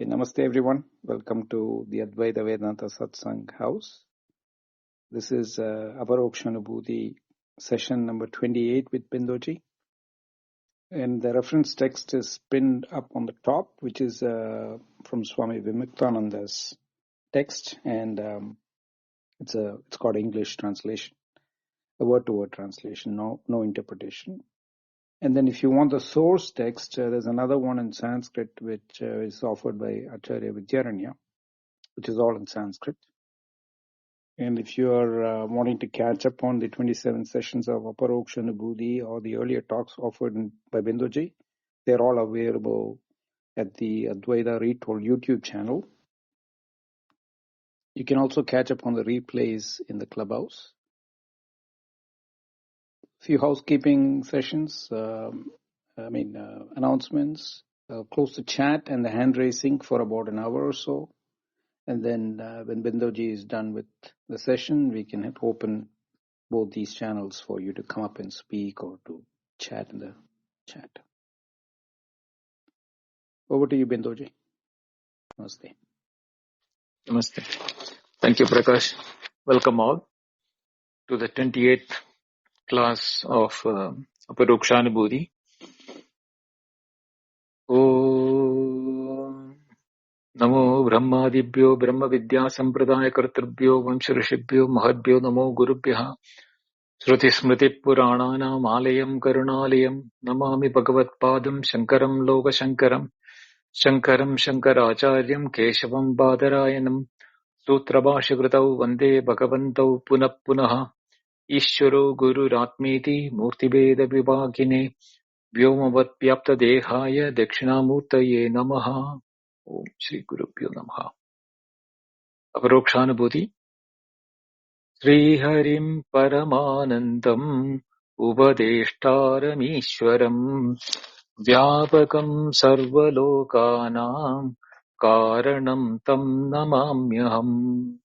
Okay, namaste everyone. Welcome to the Advaita Vedanta Satsang House. This is Aparokshanubhuti session number 28 with Bindoji. And the reference text is pinned up on the top, which is from Swami Vimuktananda's text. And it's called English translation, a word-to-word translation, no interpretation. And then if you want the source text, there's another one in Sanskrit, which is offered by Acharya Vidyaranya, which is all in Sanskrit. And if you are wanting to catch up on the 27 sessions of Aparokshanubhuti or the earlier talks offered by Bindoji, they're all available at the Advaita Retold YouTube channel. You can also catch up on the replays in the clubhouse. Few housekeeping sessions, announcements, close the chat and the hand raising for about an hour or so. And then when Bindoji is done with the session, we can open both these channels for you to come up and speak or to chat in the chat. Over to you, Bindoji. Namaste. Namaste. Thank you, Prakash. Welcome all to the 28th class of Aparokshanubhuti. Om Namo Brahmadibhyo Brahma Vidya Sampradaya Kartribhyo Vanshurishibhyo Mahadbhyo Namo Gurubhyaha Shruti Smriti Purananam Alayam Karunalayam Namami Bhagavat Padam Shankaram Loka Shankaram Shankaracharyam Keshavam Badarayanam Sutrabhashakritau Vande Bhagavantau Punah Punah Ishvaro Guru Ratmeti Murtibeda Vibhagine Vyomavad Vyapta Dehaya Dakshinamurtaye Namaha. Om Shri Guru Pyo Namaha. Aparokshanubhuti. Sri Harim Paramanandam Ubadeshtaramishwaram Vyapakam Sarvalokanam Karanam Tam Namamyaham.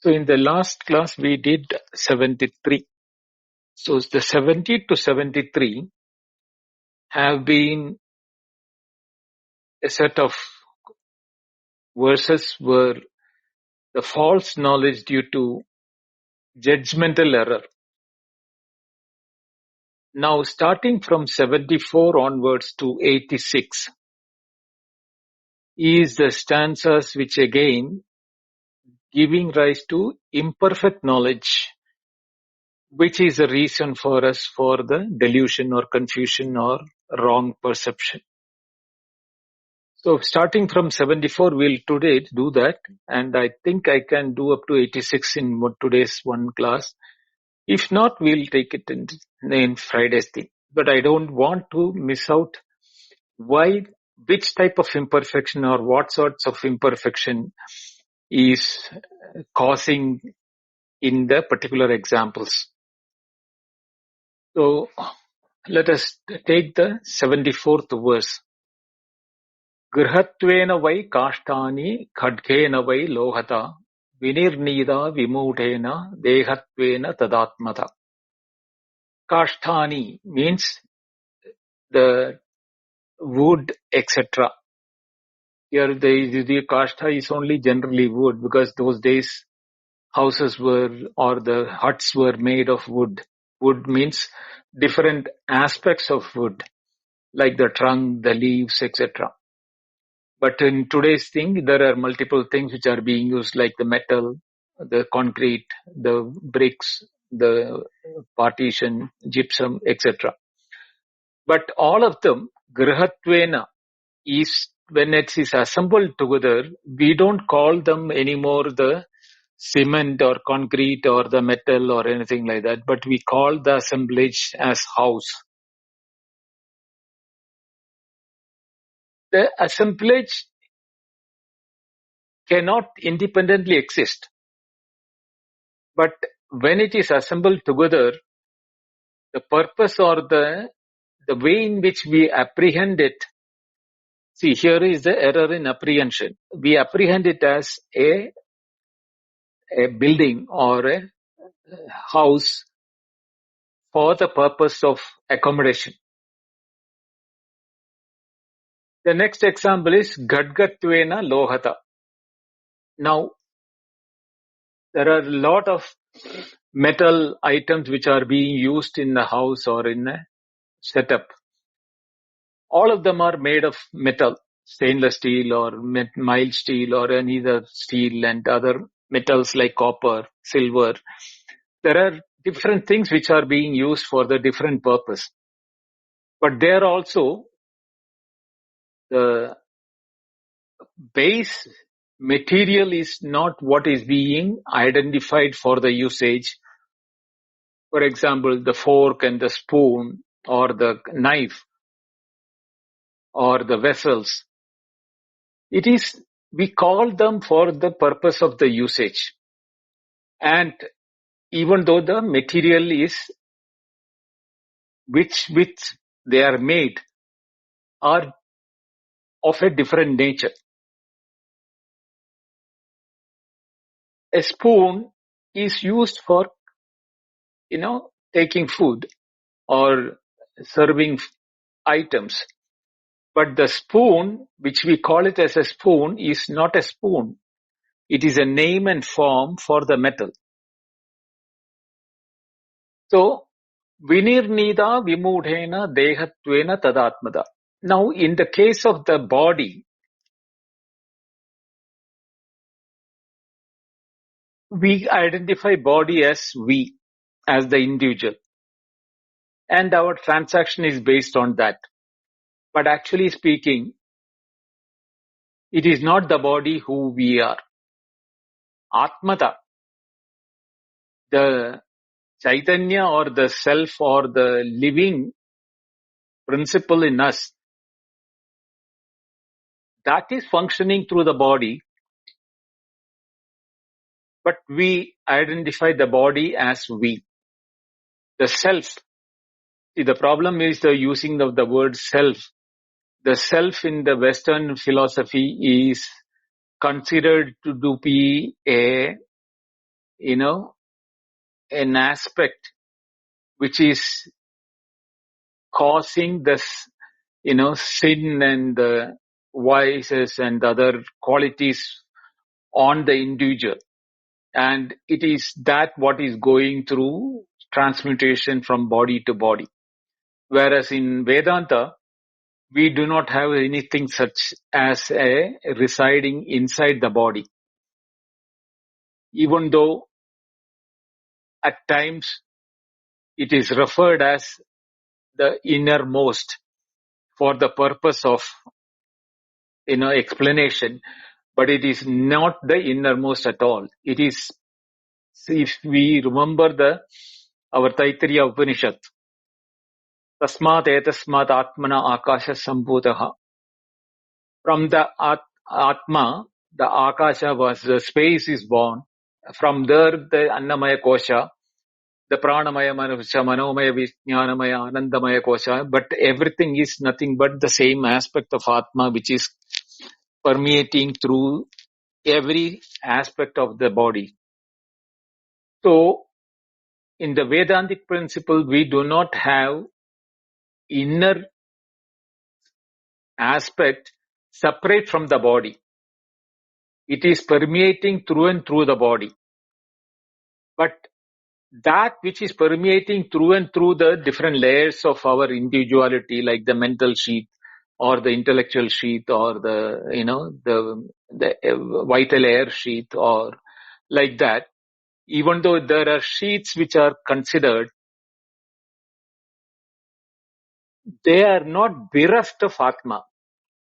So in the last class we did 73. So the 70 to 73 have been a set of verses where the false knowledge due to judgmental error. Now starting from 74 onwards to 86 is the stanzas which again giving rise to imperfect knowledge, which is a reason for us for the delusion or confusion or wrong perception. So starting from 74, we'll today do that, and I think I can do up to 86 in today's one class. If not, we'll take it in Friday's thing. But I don't want to miss out which type of imperfection or what sorts of imperfection is causing in the particular examples. So let us take the 74th verse. Grihatvena vai kashtani khadkena vai lohata vinirnida vimudena dehatvena tadatmata. Kashtani means the wood, etc. Here the kashta is only generally wood because those days houses or the huts were made of wood. Wood means different aspects of wood, like the trunk, the leaves, etc. But in today's thing, there are multiple things which are being used, like the metal, the concrete, the bricks, the partition, gypsum, etc. But all of them, grihatvena, is when it is assembled together, we don't call them anymore the cement or concrete or the metal or anything like that, but we call the assemblage as house. The assemblage cannot independently exist. But when it is assembled together, the purpose or the way in which we apprehend it, see, here is the error in apprehension. We apprehend it as a building or a house for the purpose of accommodation. The next example is Gadgatvena Lohata. Now, there are a lot of metal items which are being used in the house or in a setup. All of them are made of metal, stainless steel or mild steel or any other steel and other metals like copper, silver. There are different things which are being used for the different purpose. But there also the base material is not what is being identified for the usage. For example, the fork and the spoon or the knife or the vessels. It is, we call them for the purpose of the usage. And even though the material is which they are made are of a different nature. A spoon is used for, taking food or serving items. But the spoon, which we call it as a spoon, is not a spoon. It is a name and form for the metal. So, vinirnida vimudhena dehatvena tadatmada. Now, in the case of the body, we identify body as we, as the individual. And our transaction is based on that. But actually speaking, it is not the body who we are. Atmata, the Chaitanya or the self or the living principle in us, that is functioning through the body, but we identify the body as we. The self. See, the problem is the using of the word self. The self in the Western philosophy is considered to be an aspect which is causing this, sin and the vices and other qualities on the individual. And it is that what is going through transmutation from body to body. Whereas in Vedanta, we do not have anything such as a residing inside the body. Even though at times it is referred as the innermost for the purpose of, explanation, but it is not the innermost at all. It is, if we remember our Taittiriya Upanishad, Tasmat etasmat atmana akasha sambhutaha. From the Atma, the Akasha was, the space is born. From there, the Annamaya Kosha, the Pranamaya Manusha, Manomaya Vijnanamaya, Anandamaya Kosha, but everything is nothing but the same aspect of Atma which is permeating through every aspect of the body. So, in the Vedantic principle, we do not have inner aspect separate from the body. It is permeating through and through the body. But that which is permeating through and through the different layers of our individuality, like the mental sheath or the intellectual sheath or the vital air sheath or like that, even though there are sheaths which are considered, they are not bereft of Atma.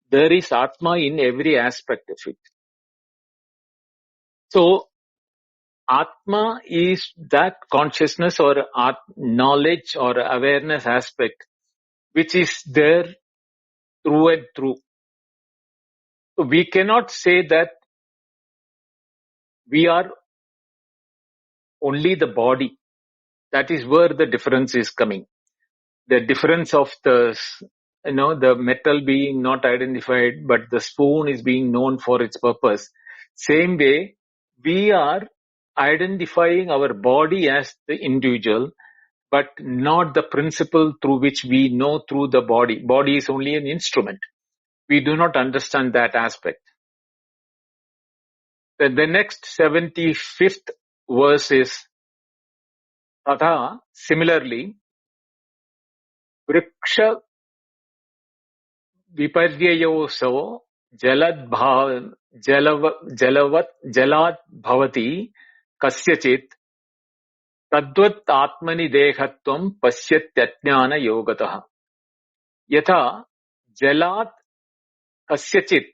There is Atma in every aspect of it. So, Atma is that consciousness or knowledge or awareness aspect which is there through and through. So we cannot say that we are only the body. That is where the difference is coming. The difference of the metal being not identified, but the spoon is being known for its purpose. Same way, we are identifying our body as the individual, but not the principle through which we know through the body. Body is only an instrument. we do not understand that aspect. The next 75th verse is Tadha, similarly, Vriksha Viparyayoso Jalad Jalad Bhavati Kasyachit Tadvat Atmani Dehatvam Pasyatyajnana Yogataha. Yatha Jalat Kasyachit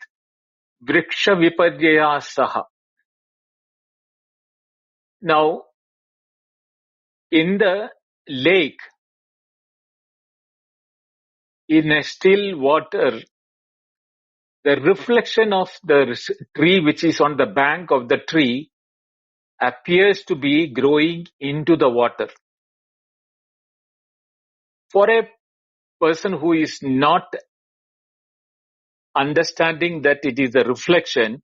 Vriksha Viparyayasaha. Now, in the lake, in a still water, the reflection of the tree which is on the bank of the tree appears to be growing into the water. For a person who is not understanding that it is a reflection,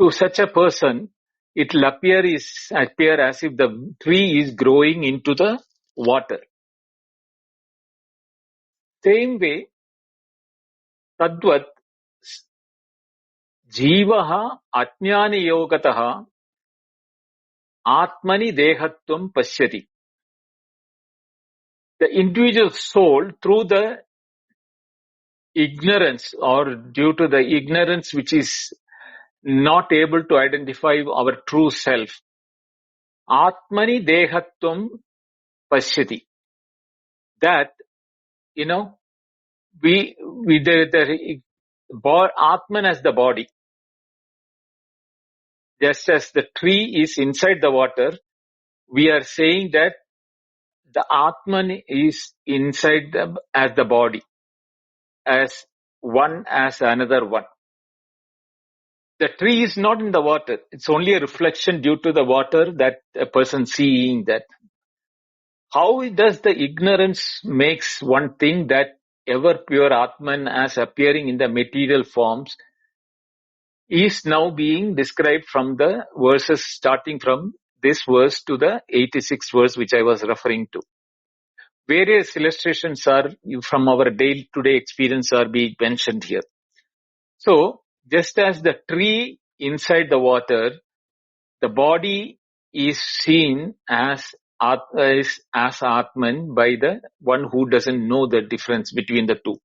to such a person, it will appear as if the tree is growing into the water. Same way, Tadvat Jivaha Ajnani Yogataha Atmani Dehatvam Pashyati. The individual soul, through the ignorance or due to the ignorance which is not able to identify our true self, Atmani Dehatvam Pashyati. That, Atman as the body, just as the tree is inside the water, we are saying that the Atman is inside as the body, as one as another one. The tree is not in the water. It's only a reflection due to the water that a person seeing that. How does the ignorance makes one think that ever pure Atman as appearing in the material forms is now being described from the verses starting from this verse to the 86th verse which I was referring to. Various illustrations are from our day-to-day experience are being mentioned here. So, just as the tree inside the water, the body is seen as Atman by the one who doesn't know the difference between the two.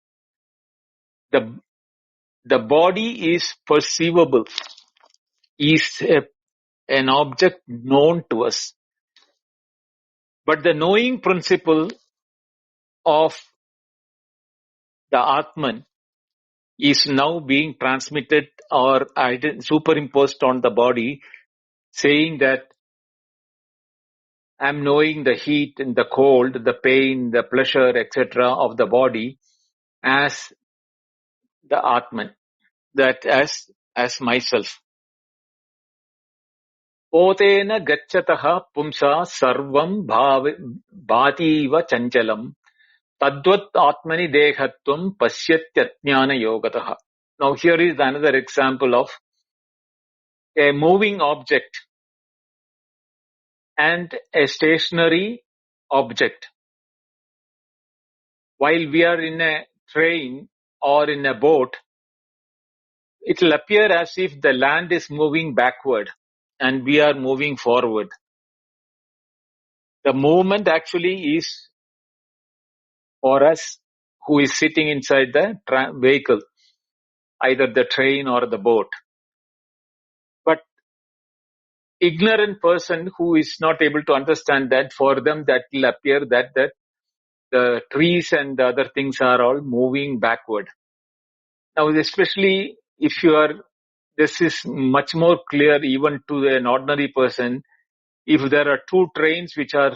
The body is perceivable, is an object known to us. But the knowing principle of the Atman is now being transmitted or superimposed on the body, saying that I'm knowing the heat and the cold, the pain, the pleasure, etc. of the body as the Atman, that as myself. Otena gacchataha pumsa sarvam bhativa chanchalam tadvat atmani dehatvam pasyatyajnana yogataha. Now here is another example of a moving object and a stationary object. While we are in a train or in a boat, it will appear as if the land is moving backward and we are moving forward. The movement actually is for us who is sitting inside the vehicle, either the train or the boat. But ignorant person who is not able to understand that, for them that will appear that the trees and the other things are all moving backward. Now, especially if this is much more clear even to an ordinary person. If there are two trains which are,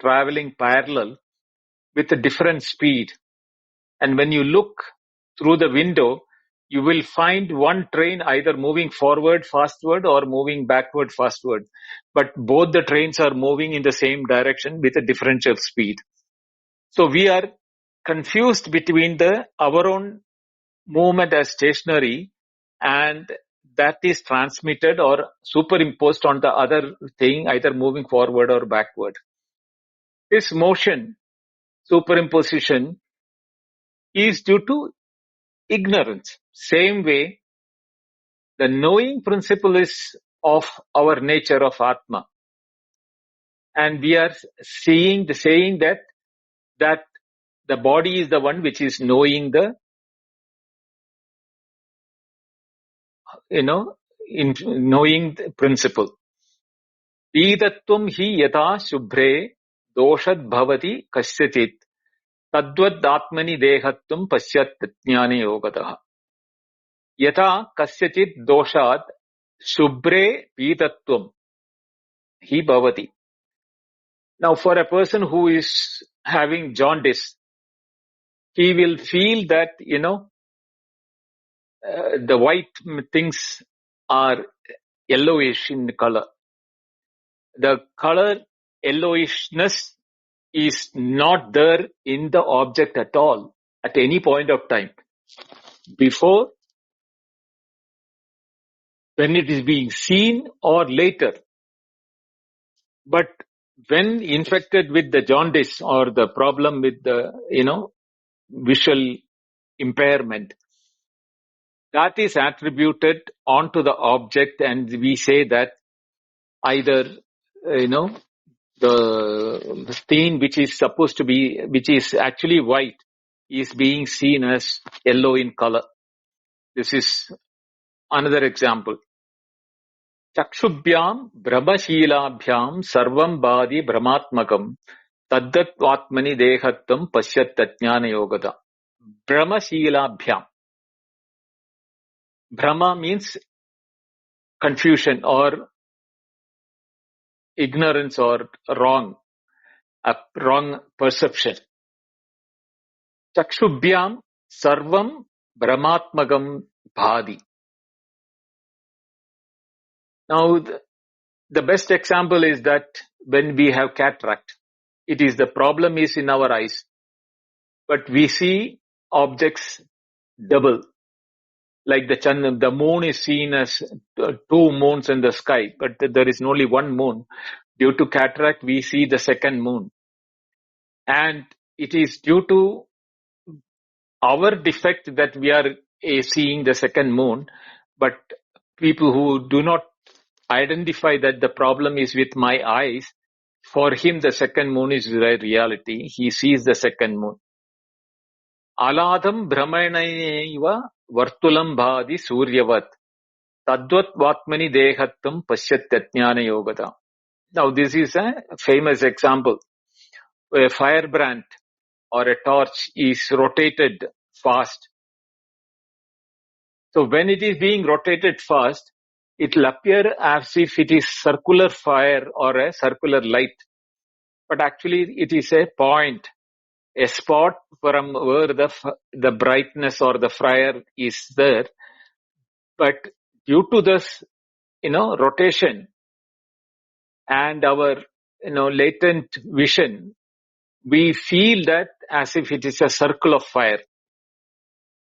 traveling parallel with a different speed, and when you look through the window, you will find one train either moving forward fastward or moving backward fastward. But both the trains are moving in the same direction with a differential speed. So we are confused between our own movement as stationary and that is transmitted or superimposed on the other thing, either moving forward or backward. This motion, superimposition, is due to ignorance. Same way, the knowing principle is of our nature of Atma. And we are saying that the body is the one which is knowing the, knowing the principle. Vedatvam hi yata shubhre doshad bhavati kasyachit tadvad atmani dehatvam pasyat jnane yogataha. Yata kasyachit doshad shubhre vedatvam hi bhavati. Now, for a person who is having jaundice, he will feel that, the white things are yellowish in color. The color yellowishness is not there in the object at all, at any point of time. Before, when it is being seen, or later. But when infected with the jaundice or the problem with the, visual impairment, that is attributed onto the object, and we say that either, the thing which is supposed to be, which is actually white, is being seen as yellow in color. This is another example. Chakshubhyam brahmashilabhyam sarvam badi brahmatmakam taddat atmani dehattam pasyat jnana yogata. Brahmashilabhyam. Brahma means confusion or ignorance or wrong, a wrong perception. Chakshubhyam sarvam brahmatmakam bhadi. Now, the best example is that when we have cataract, it is the problem is in our eyes, but we see objects double. Like the moon is seen as two moons in the sky, but there is only one moon. Due to cataract, we see the second moon. And it is due to our defect that we are seeing the second moon, but people who do not identify that the problem is with my eyes, for him the second moon is the reality. He sees the second moon. Aladam brahmanaiva vartulam bhadi suryavat tadvat vatmani dehattam pasyat jnana yogata. Now this is a famous example. A firebrand or a torch is rotated fast. So when it is being rotated fast, it will appear as if it is circular fire or a circular light. But actually it is a point, a spot from where the brightness or the fire is there. But due to this, rotation and our, latent vision, we feel that as if it is a circle of fire.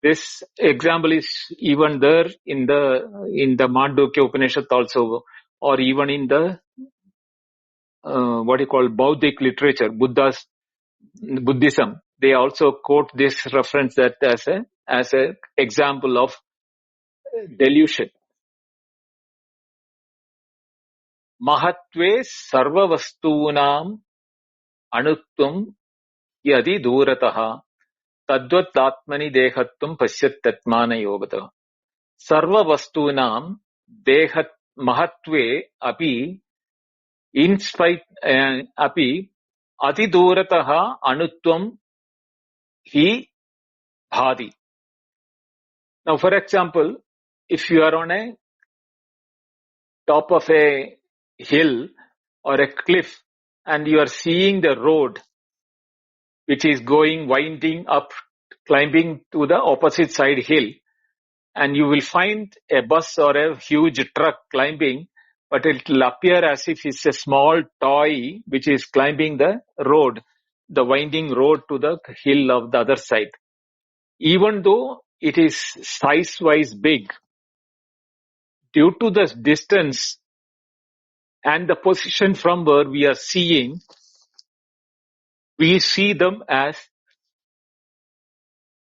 This example is even there in the Mandukya Upanishad also, or even in the Bauddhic literature, Buddhism. They also quote this reference that as a example of delusion. Mahatve sarva vastunam anutvam yadi durataha tadvat atmani dehatvam pasyat tatmana yogata. Sarva vastunam dehat mahatve api in spite api atidurataha anutvam hi bhadi. Now, for example, if you are on a top of a hill or a cliff and you are seeing the road which is going winding up, climbing to the opposite side hill, and you will find a bus or a huge truck climbing, but it will appear as if it's a small toy which is climbing the road, the winding road to the hill of the other side. Even though it is size-wise big, due to the distance and the position from where we are seeing, we see them as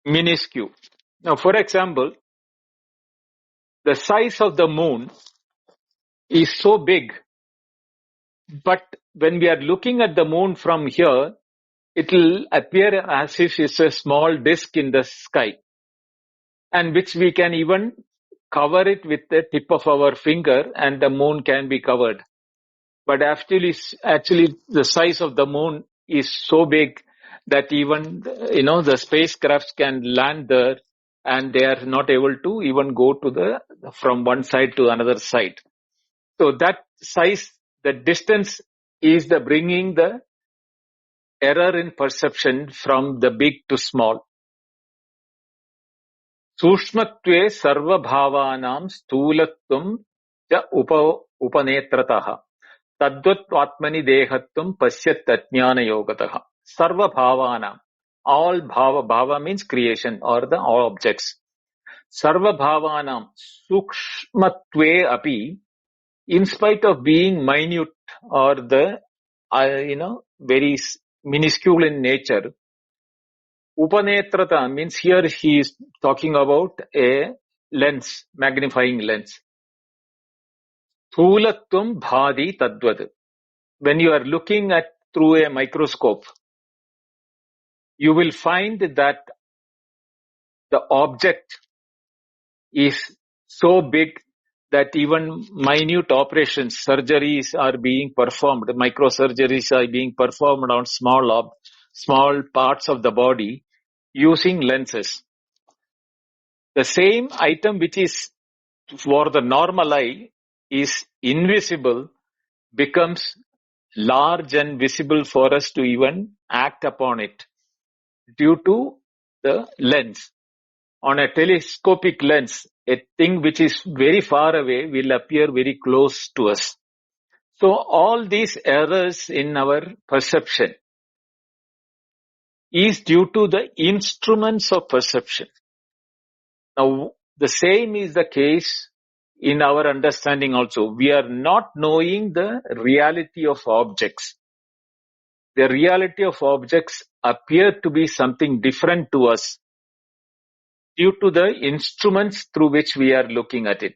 minuscule. Now, for example, the size of the moon is so big, but when we are looking at the moon from here, it will appear as if it's a small disk in the sky, and which we can even cover it with the tip of our finger, and the moon can be covered. But actually, the size of the moon is so big that even the spacecrafts can land there, and they are not able to even go to from one side to another side. So that size, the distance, is the bringing the error in perception from the big to small. सूक्ष्मत्वे सर्वभावानां स्थूलत्वं च उपनेत्रतः तद्वत्वात्मनि देहत्वं पश्यत् अज्ञानयोगतः. Sarvabhavanam, all bhava means creation or the all objects. Sarvabhavanam sukshmatve api, in spite of being minute or the very minuscule in nature. Upanetrata means here he is talking about a lens, magnifying lens. Thulatvam bhadi tadvad. When you are looking at through a microscope, you will find that the object is so big that even minute operations, surgeries are being performed, microsurgeries are being performed on small parts of the body using lenses. The same item which is for the normal eye is invisible becomes large and visible for us to even act upon it due to the lens. On a telescopic lens, a thing which is very far away will appear very close to us. So all these errors in our perception is due to the instruments of perception. Now, the same is the case in our understanding also. We are not knowing the reality of objects. The reality of objects appear to be something different to us due to the instruments through which we are looking at it.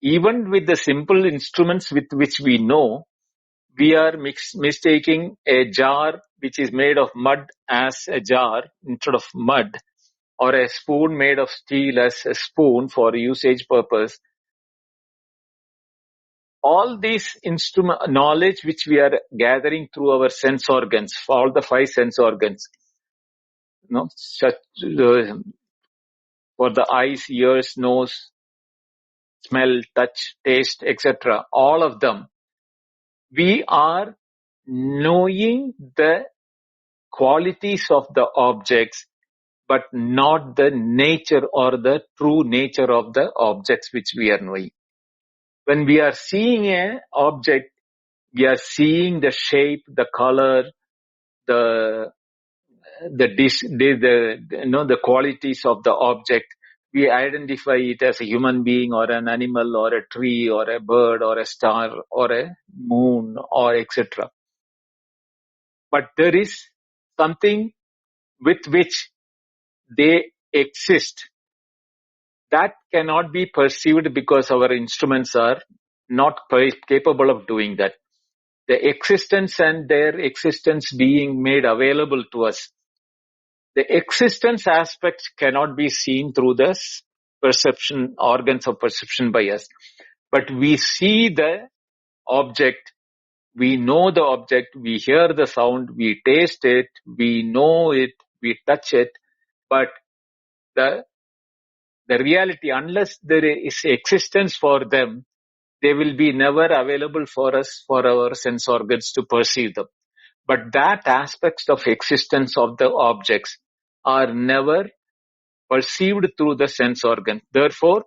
Even with the simple instruments with which we know, we are mistaking a jar which is made of mud as a jar instead of mud, or a spoon made of steel as a spoon for usage purpose. All these knowledge which we are gathering through our sense organs, all the 5 sense organs, for the eyes, ears, nose, smell, touch, taste, etc., all of them, we are knowing the qualities of the objects, but not the nature or the true nature of the objects which we are knowing. When we are seeing an object, we are seeing the shape, the color, the qualities of the object. We identify it as a human being or an animal or a tree or a bird or a star or a moon or etc. But there is something with which they exist that cannot be perceived because our instruments are not capable of doing that. The existence and their existence being made available to us. The existence aspects cannot be seen through the perception, organs of perception by us. But we see the object, we know the object, we hear the sound, we taste it, we know it, we touch it, but the reality, unless there is existence for them, they will be never available for us, for our sense organs to perceive them. But that aspects of existence of the objects are never perceived through the sense organ. Therefore,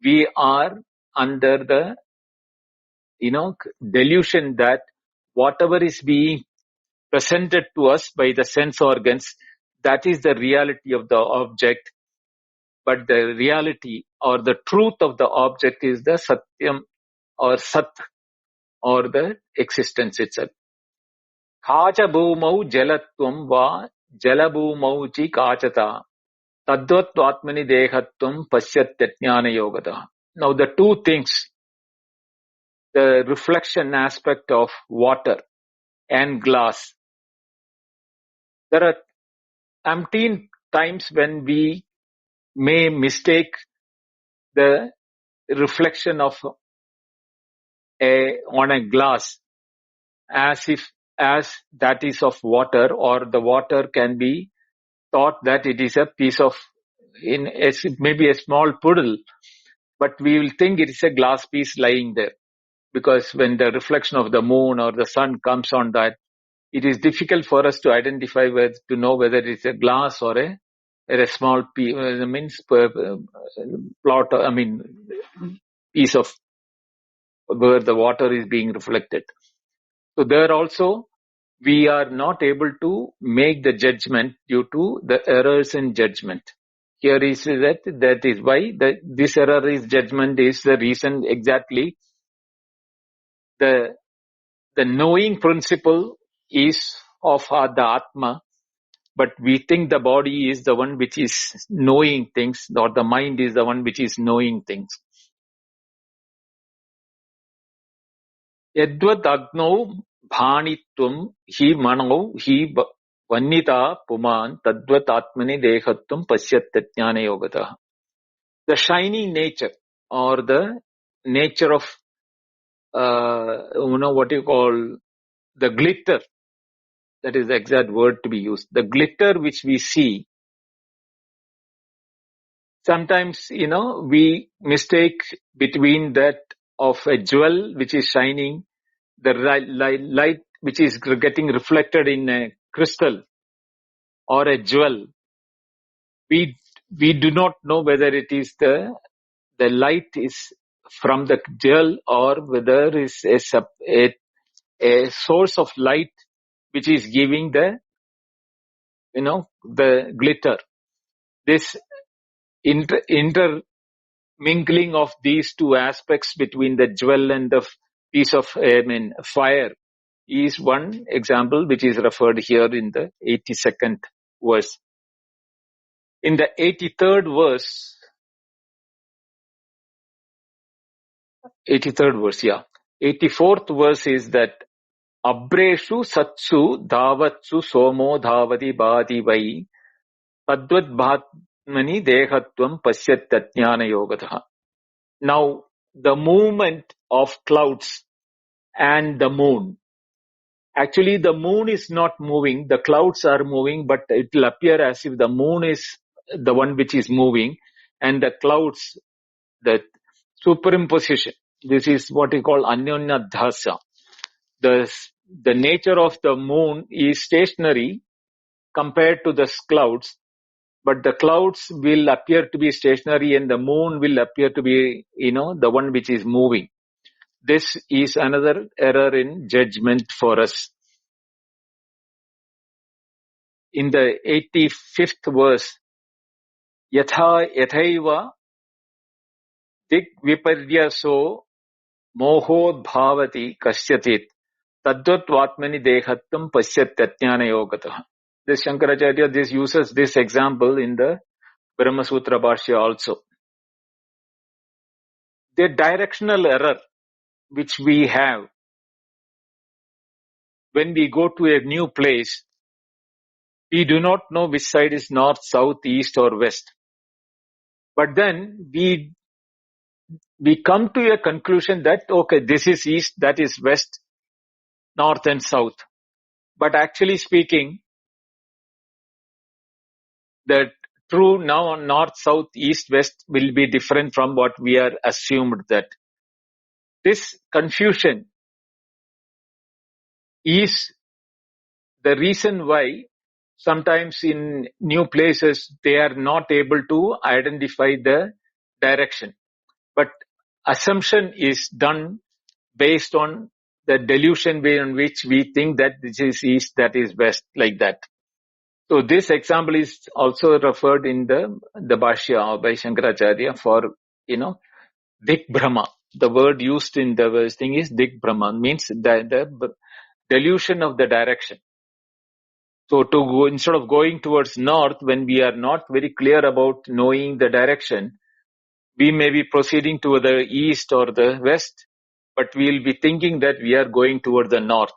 we are under the delusion that whatever is being presented to us by the sense organs, that is the reality of the object. But the reality or the truth of the object is the satyam or sat or the existence itself. Kaja bhumau jalatvam va jalabhumauchi kachata tadvatvatmani dehatvam pasyatjnana yogata. Now the two things, the reflection aspect of water and glass, there are umpteen times when we may mistake the reflection of on a glass as that is of water, or the water can be thought that it is a piece of maybe a small puddle, but we will think it is a glass piece lying there, because when the reflection of the moon or the sun comes on that, it is difficult for us to identify to know whether it is a glass or a small piece, piece of where the water is being reflected. So there also we are not able to make the judgment due to the errors in judgment. Here is that is why this error is judgment is the reason exactly. The knowing principle is of the Atma, but we think the body is the one which is knowing things, or the mind is the one which is knowing things. Yadvat agnau bhanitvam hi manau hi vannita puman tadvat atmani dehatvam pasyatjnana yogata. The shining nature, or the nature of what you call the glitter, that is the exact word to be used. The glitter which we see, sometimes we mistake between that of a jewel which is shining, the light which is getting reflected in a crystal or a jewel. We do not know whether it is the light is from the jewel, or whether it is a source of light which is giving the glitter. This intermingling of these two aspects between the jewel and the piece of fire is one example which is referred here in the 82nd verse. In the 83rd verse, 84th verse is that Abreshu satsu dhavatsu somo dhavati bhati vai tadvat bhatmani dehatvam pasyatjnana yogataha. Now, the movement of clouds and the moon. Actually, the moon is not moving, the clouds are moving, but it will appear as if the moon is the one which is moving, and the clouds, the superimposition. This is what we call anyonya dhasa. The nature of the moon is stationary compared to the clouds, but the clouds will appear to be stationary and the moon will appear to be, the one which is moving. This is another error in judgment for us. In the 85th verse, yathaiva dik viparyaso mohod bhavati kasyatit tadvat vatmani dehattam pasyatjnana yogataha. This Shankaracharya uses this example in the Brahma Sutra Bhashya also. The directional error which we have when we go to a new place, we do not know which side is north, south, east or west. But then we come to a conclusion that, okay, this is east, that is west, north and south. But actually speaking, the true now north, south, east, west will be different from what we are assumed that. This confusion is the reason why sometimes in new places they are not able to identify the direction. But assumption is done based on the delusion way in which we think that this is east, that is west, like that. So this example is also referred in the Bhashya by Shankaracharya for, Dik Brahma. The word used in the thing is Dik Brahma, means the delusion of the direction. So instead of going towards north, when we are not very clear about knowing the direction, we may be proceeding to the east or the west, but we'll be thinking that we are going toward the north.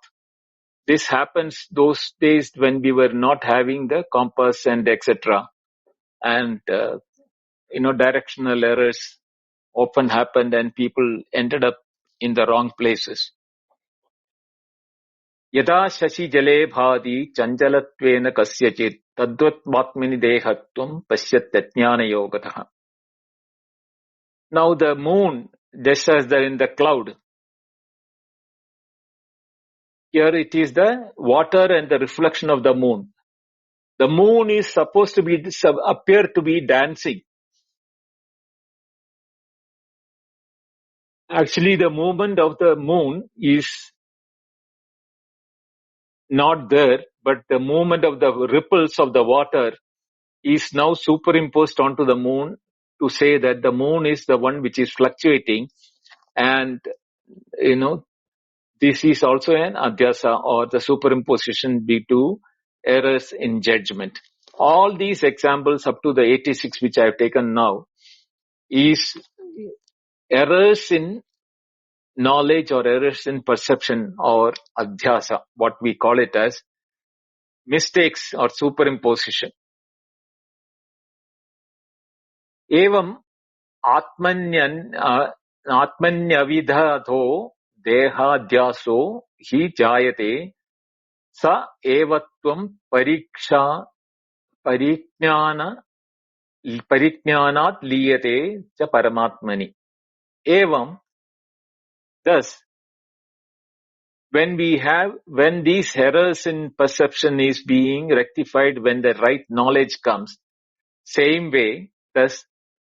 This happens those days when we were not having the compass and etc. And, directional errors often happened and people ended up in the wrong places. Yada shashi jale bhadi chanchalatvena kasyachit tadvat vatmini dehatvam pasyatjnana yogataha. Now the moon, just as in the cloud, here it is the water and the reflection of the moon. The moon is supposed to appear to be dancing. Actually, the movement of the moon is not there, but the movement of the ripples of the water is now superimposed onto the moon to say that the moon is the one which is fluctuating, and this is also an adhyasa or the superimposition due to errors in judgment. All these examples up to the 86 which I have taken now is errors in knowledge or errors in perception or adhyasa, what we call it as mistakes or superimposition. Evam आत्मन्यविधो देहाध्यासो हि जायते स एवत्वं परिज्ञानात् लीयते च परमात्मनि. Evam, thus, when these errors in perception is being rectified, when the right knowledge comes, same way, thus,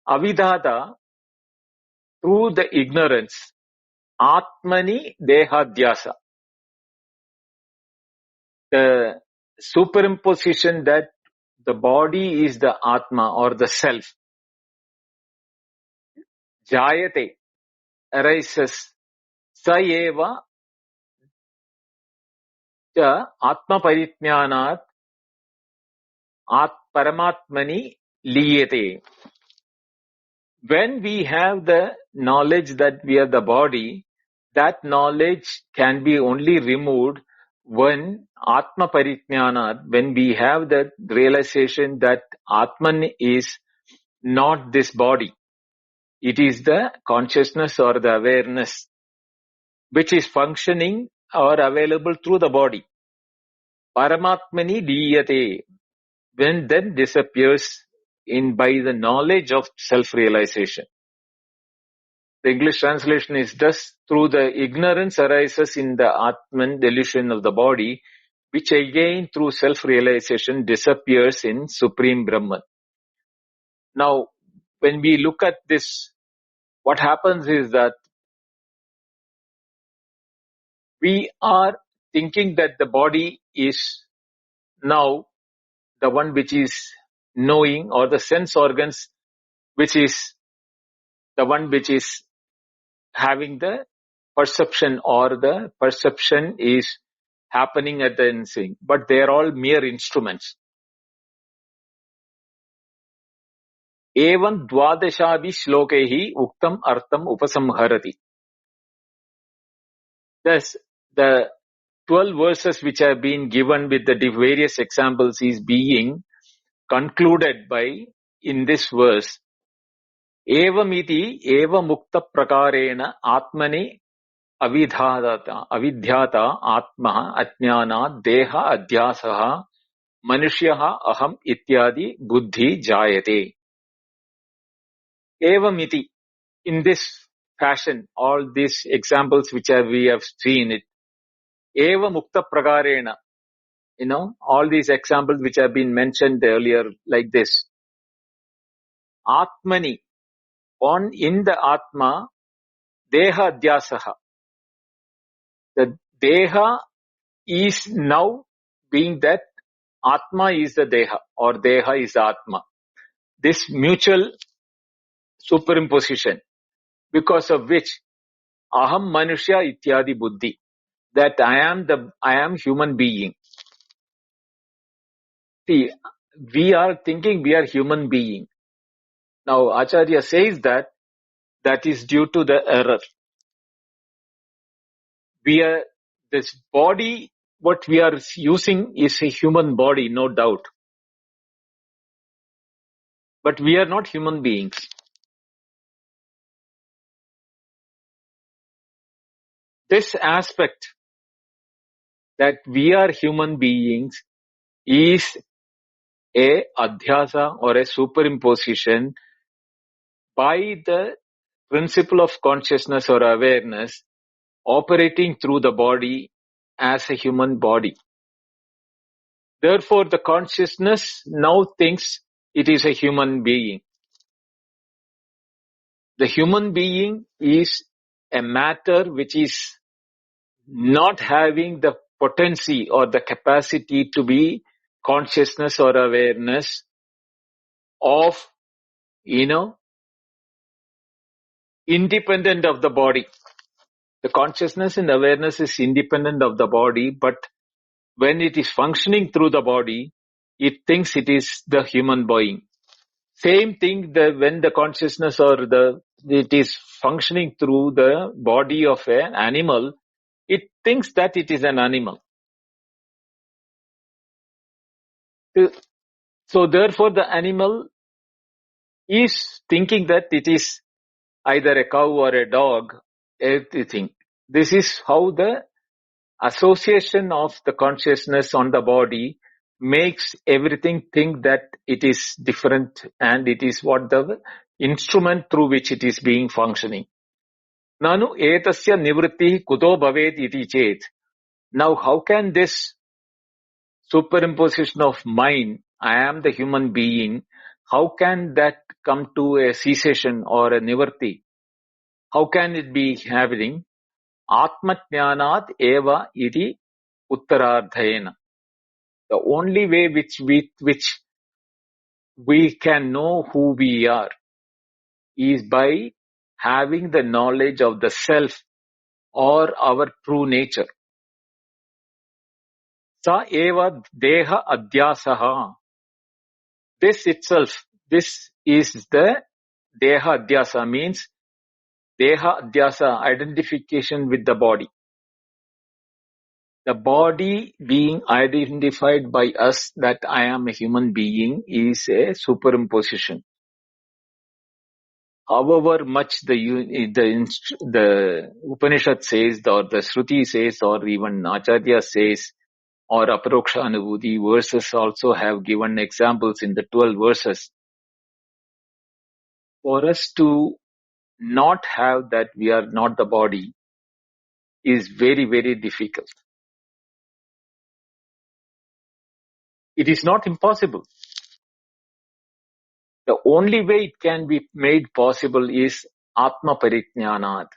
avidhata, through the ignorance, Atmani Dehadhyasa, the superimposition that the body is the Atma or the self, Jayate, arises, Saeva, the Atma Parijnanat, Paramatmani Liyate. When we have the knowledge that we are the body, that knowledge can be only removed when Atma Parijnanat, when we have the realization that Atman is not this body. It is the consciousness or the awareness which is functioning or available through the body. Paramatmani Diyate, when then disappears by the knowledge of self-realization. The English translation is thus through the ignorance arises in the Atman delusion of the body, which again through self-realization disappears in Supreme Brahman. Now, when we look at this, what happens is that we are thinking that the body is now the one which is knowing, or the sense organs which is the one which is having the perception, or the perception is happening at the instinct, but they are all mere instruments. Evam dvadashavi shlokehi uktam artham upasamharati. Thus, the 12 verses which have been given with the various examples is being concluded by, in this verse, Evamiti eva mukta prakarena atmani avidhyata atma ajnana deha adhyasaha manusyaha aham ityadi buddhi jayate. Evamiti, in this fashion, all these examples which we have seen it, eva mukta prakarena, all these examples which have been mentioned earlier like this. Atmani, on in the Atma, Deha Adhyasaha. The Deha is now being that Atma is the Deha, or Deha is the Atma. This mutual superimposition, because of which Aham Manushya Ityadi Buddhi, that I am human being. See, we are thinking we are human being. Now, Acharya says that is due to the error. This body, what we are using is a human body, no doubt. But we are not human beings. This aspect that we are human beings is a adhyasa or a superimposition by the principle of consciousness or awareness operating through the body as a human body. Therefore, the consciousness now thinks it is a human being. The human being is a matter which is not having the potency or the capacity to be consciousness or awareness of, independent of the body. The consciousness and awareness is independent of the body, but when it is functioning through the body, it thinks it is the human being. Same thing when the consciousness or it is functioning through the body of an animal, it thinks that it is an animal. So therefore the animal is thinking that it is either a cow or a dog, everything. This is how the association of the consciousness on the body makes everything think that it is different and it is what the instrument through which it is being functioning. Nanu etasya nivritti kuto bhavet iti chet. Now how can this superimposition of mind, I am the human being, how can that come to a cessation or a nivritti? How can it be happening? Atmajnanat eva iti uttarardhayena. The only way which we can know who we are is by having the knowledge of the self or our true nature. Sa eva deha adhyasaha. This itself, this is the deha adhyasa, means deha adhyasa, identification with the body. The body being identified by us that I am a human being is a superimposition. However much the Upanishad says, or the Shruti says, or even Acharya says, or Aparokshanubhuti verses also have given examples in the 12 verses. For us to not have that we are not the body is very, very difficult. It is not impossible. The only way it can be made possible is Atma Parijnanat,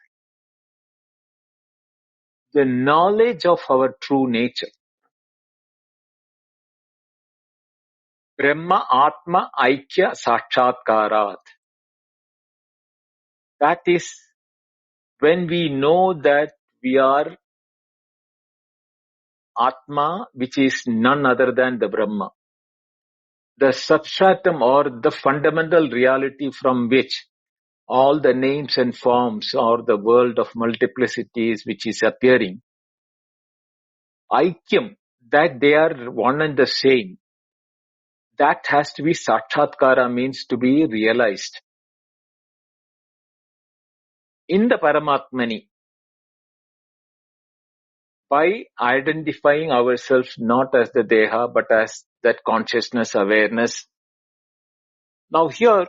the knowledge of our true nature. Brahma Atma Aikya Sakshatkarat. That is when we know that we are Atma, which is none other than the Brahma. The substratum or the fundamental reality from which all the names and forms or the world of multiplicities which is appearing. Aikyam, that they are one and the same. That has to be Sakshatkara, means to be realized. In the Paramatmani, by identifying ourselves not as the Deha but as that consciousness awareness. Now here,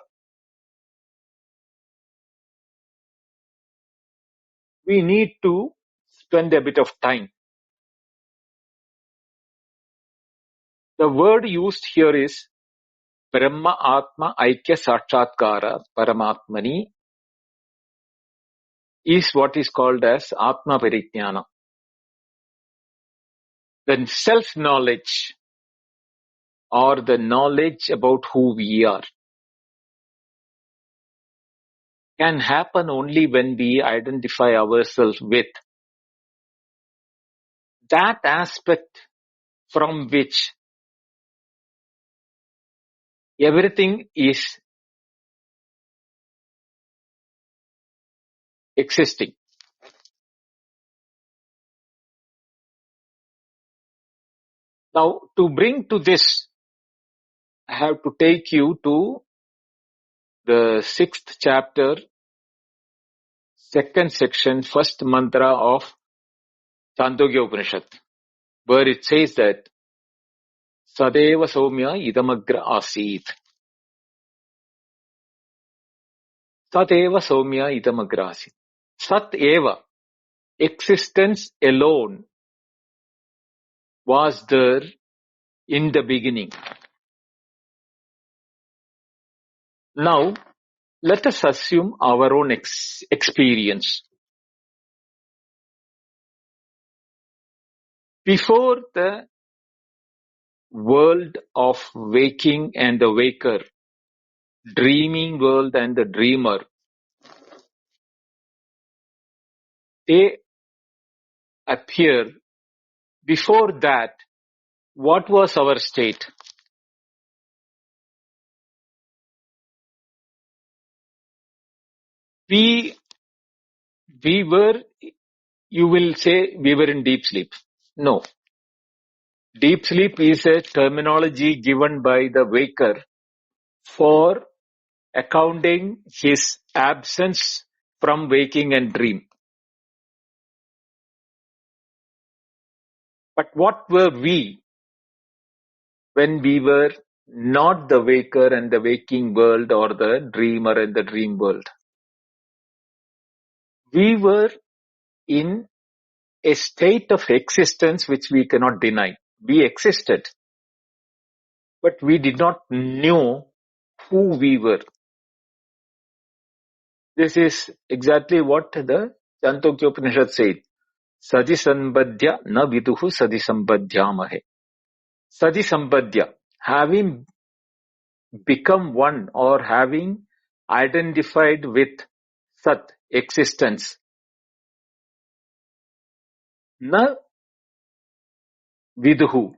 we need to spend a bit of time. The word used here is Brahma Atma Aikya Sakshatkara Paramatmani is what is called as Atma Parijnana. The self-knowledge or the knowledge about who we are can happen only when we identify ourselves with that aspect from which Everything is existing. Now, to bring to this, I have to take you to the 6th chapter, 2nd section, 1st mantra of Chandogya Upanishad, where it says that Sadeva Soumya Idamagra Asit. Sadeva Soumya Idamagra Asit. Sat Eva, existence alone, was there in the beginning. Now, let us assume our own experience. Before the world of waking and the waker, dreaming world and the dreamer, they appear. Before that, what was our state? We were, you will say, we were in deep sleep. No. Deep sleep is a terminology given by the waker for accounting his absence from waking and dream. But what were we when we were not the waker and the waking world or the dreamer and the dream world? We were in a state of existence which we cannot deny. We existed, but we did not know who we were. This is exactly what the Chandogya Upanishad said. Sadi sambadhya na viduhu sadi sambadhyamahe. Sadi sambadhya, having become one or having identified with Sat, existence. Na viduhu,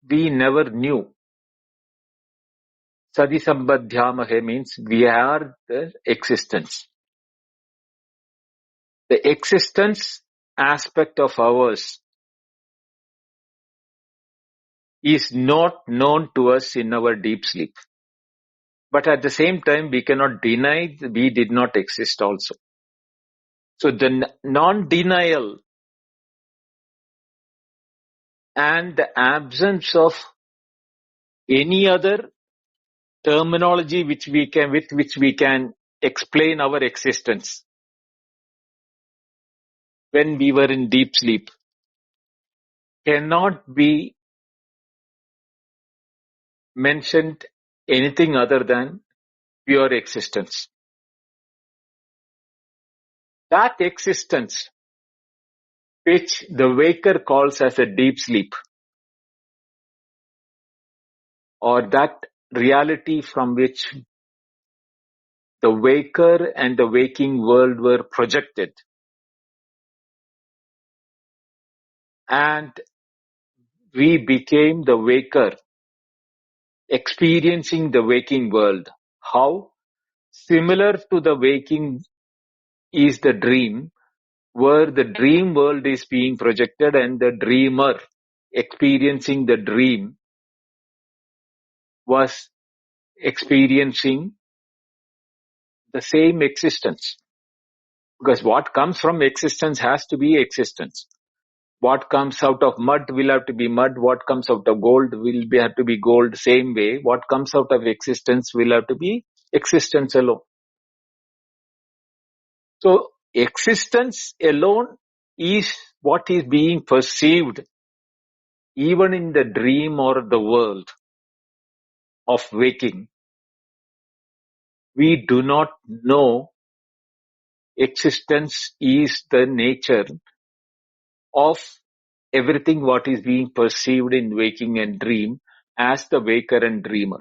we never knew. Sadi sambadhyamahe means we are the existence. The existence aspect of ours is not known to us in our deep sleep. But at the same time, we cannot deny we did not exist also. So the non-denial and the absence of any other terminology with which we can explain our existence when we were in deep sleep cannot be mentioned anything other than pure existence. That existence, which the waker calls as a deep sleep, or that reality from which the waker and the waking world were projected, and we became the waker experiencing the waking world. How? Similar to the waking is the dream, where the dream world is being projected and the dreamer experiencing the dream was experiencing the same existence. Because what comes from existence has to be existence. What comes out of mud will have to be mud. What comes out of gold have to be gold. Same way, what comes out of existence will have to be existence alone. So existence alone is what is being perceived even in the dream or the world of waking. We do not know existence is the nature of everything what is being perceived in waking and dream as the waker and dreamer.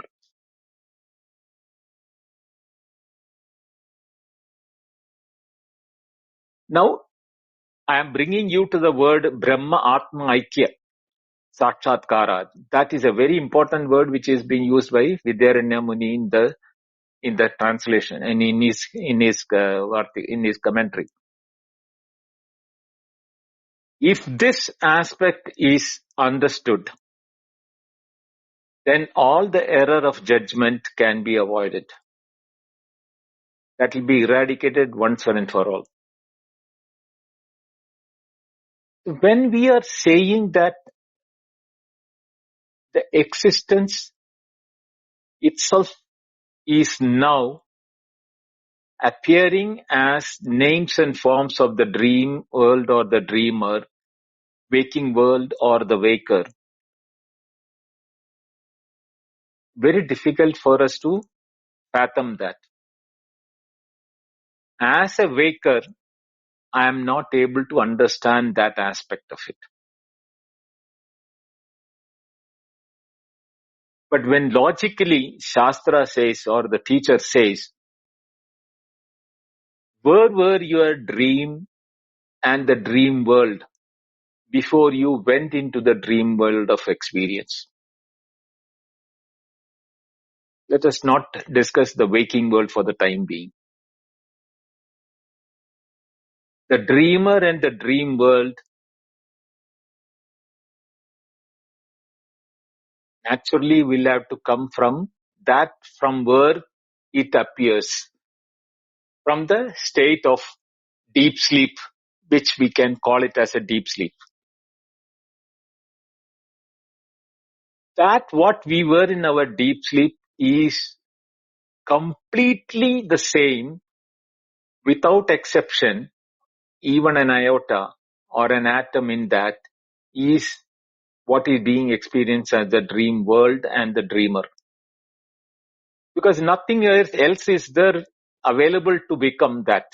Now, I am bringing you to the word Brahma Atma Aikya. Sakshatkara. That is a very important word which is being used by Vidyaranya Muni in the translation and in his commentary. If this aspect is understood, then all the error of judgment can be avoided. That will be eradicated once and for all. When we are saying that the existence itself is now appearing as names and forms of the dream world or the dreamer, waking world or the waker, very difficult for us to fathom that. As a waker, I am not able to understand that aspect of it. But when logically Shastra says or the teacher says, where were your dream and the dream world before you went into the dream world of experience? Let us not discuss the waking world for the time being. The dreamer and the dream world naturally will have to come from that from where it appears, from the state of deep sleep, which we can call it as a deep sleep. That what we were in our deep sleep is completely the same without exception. Even an iota or an atom in that is what is being experienced as the dream world and the dreamer. Because nothing else is there available to become that.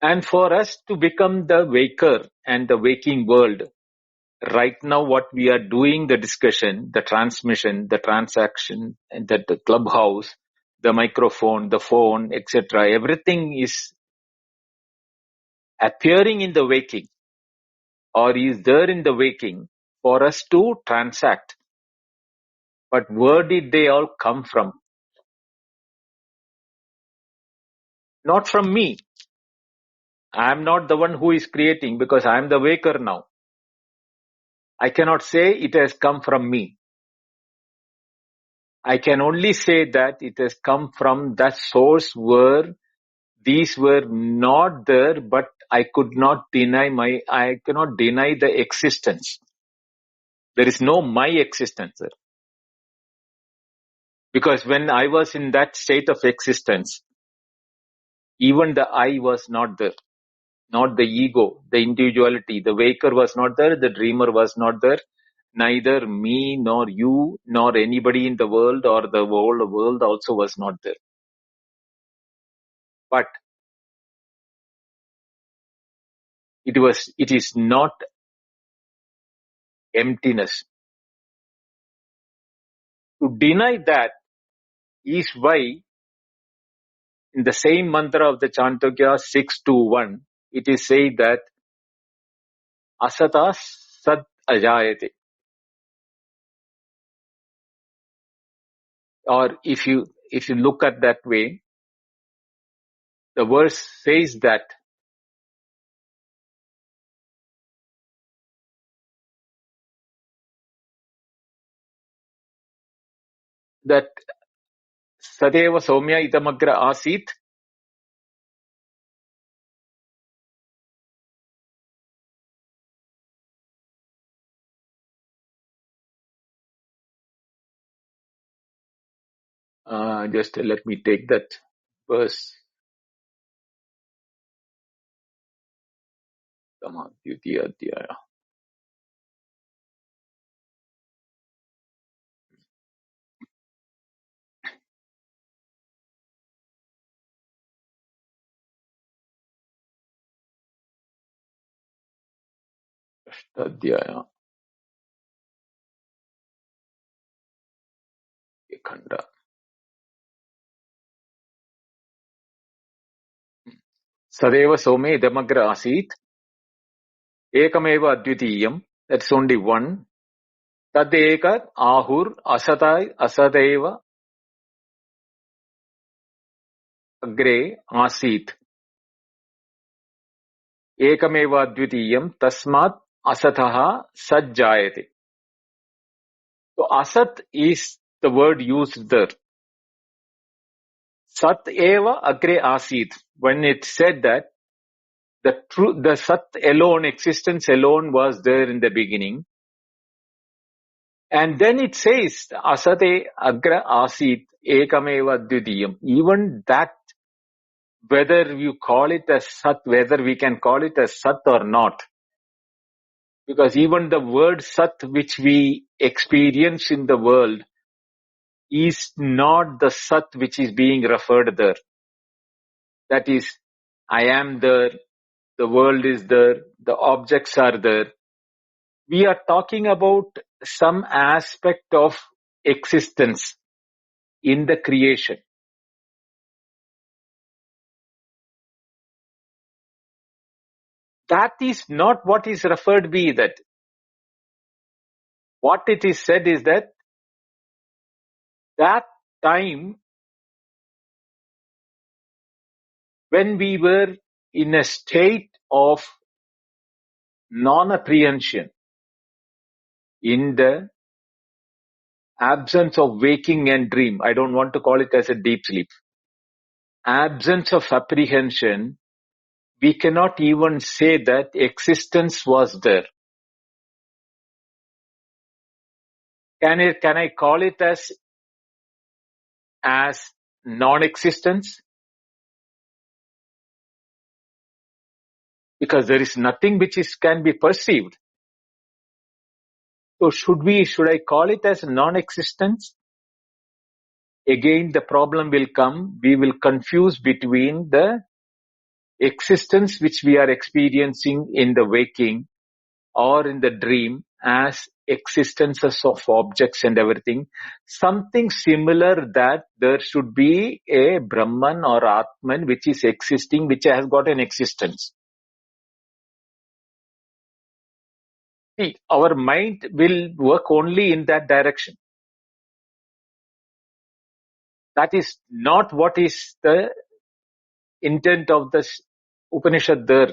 And for us to become the waker and the waking world, right now what we are doing, the discussion, the transmission, the transaction, and the clubhouse, the microphone, the phone, etc., everything is appearing in the waking or is there in the waking for us to transact. But where did they all come from? Not from me. I am not the one who is creating because I am the waker now. I cannot say it has come from me. I can only say that it has come from that source where these were not there, but I cannot deny the existence. There is no my existence there. Because when I was in that state of existence, even the I was not there. Not the ego, the individuality. The waker was not there, the dreamer was not there. Neither me nor you nor anybody in the world or the whole world also was not there. But it is not emptiness. To deny that is why in the same mantra of the Chandogya 621, it is said that asata sad ajayate. Or if you look at that way, the verse says that Sadeva Soumya Idamagra Asit. Just let me take that verse. Come on, Dvitiya-adhyaya. Adhyaya. Khanda. Sadeva Some Idamagra Asit. Ekameva advitiyam, that's only one. Tad eka ahur asatai asadeva agre asit. Ekameva advitiyam tasmat asataha sajjayate. So asat is the word used there. Sat eva agre asit. When it said that the Sat alone, existence alone was there in the beginning. And then it says, Asate agra asit ekameva dvitiyam. Even that, whether you call it as Sat, whether we can call it as Sat or not, because even the word Sat which we experience in the world is not the Sat which is being referred there. That is, I am there, the world is there, the objects are there. We are talking about some aspect of existence in the creation. That is not what is referred be that. What it is said is that time when we were in a state of non-apprehension, in the absence of waking and dream, I don't want to call it as a deep sleep, absence of apprehension, we cannot even say that existence was there. Can I call it as non-existence? Because there is nothing which can be perceived. So should I call it as non-existence? Again, the problem will come. We will confuse between the existence which we are experiencing in the waking or in the dream as existences of objects and everything. Something similar, that there should be a Brahman or Atman which is existing, which has got an existence. See, our mind will work only in that direction. That is not what is the intent of the Upanishad there.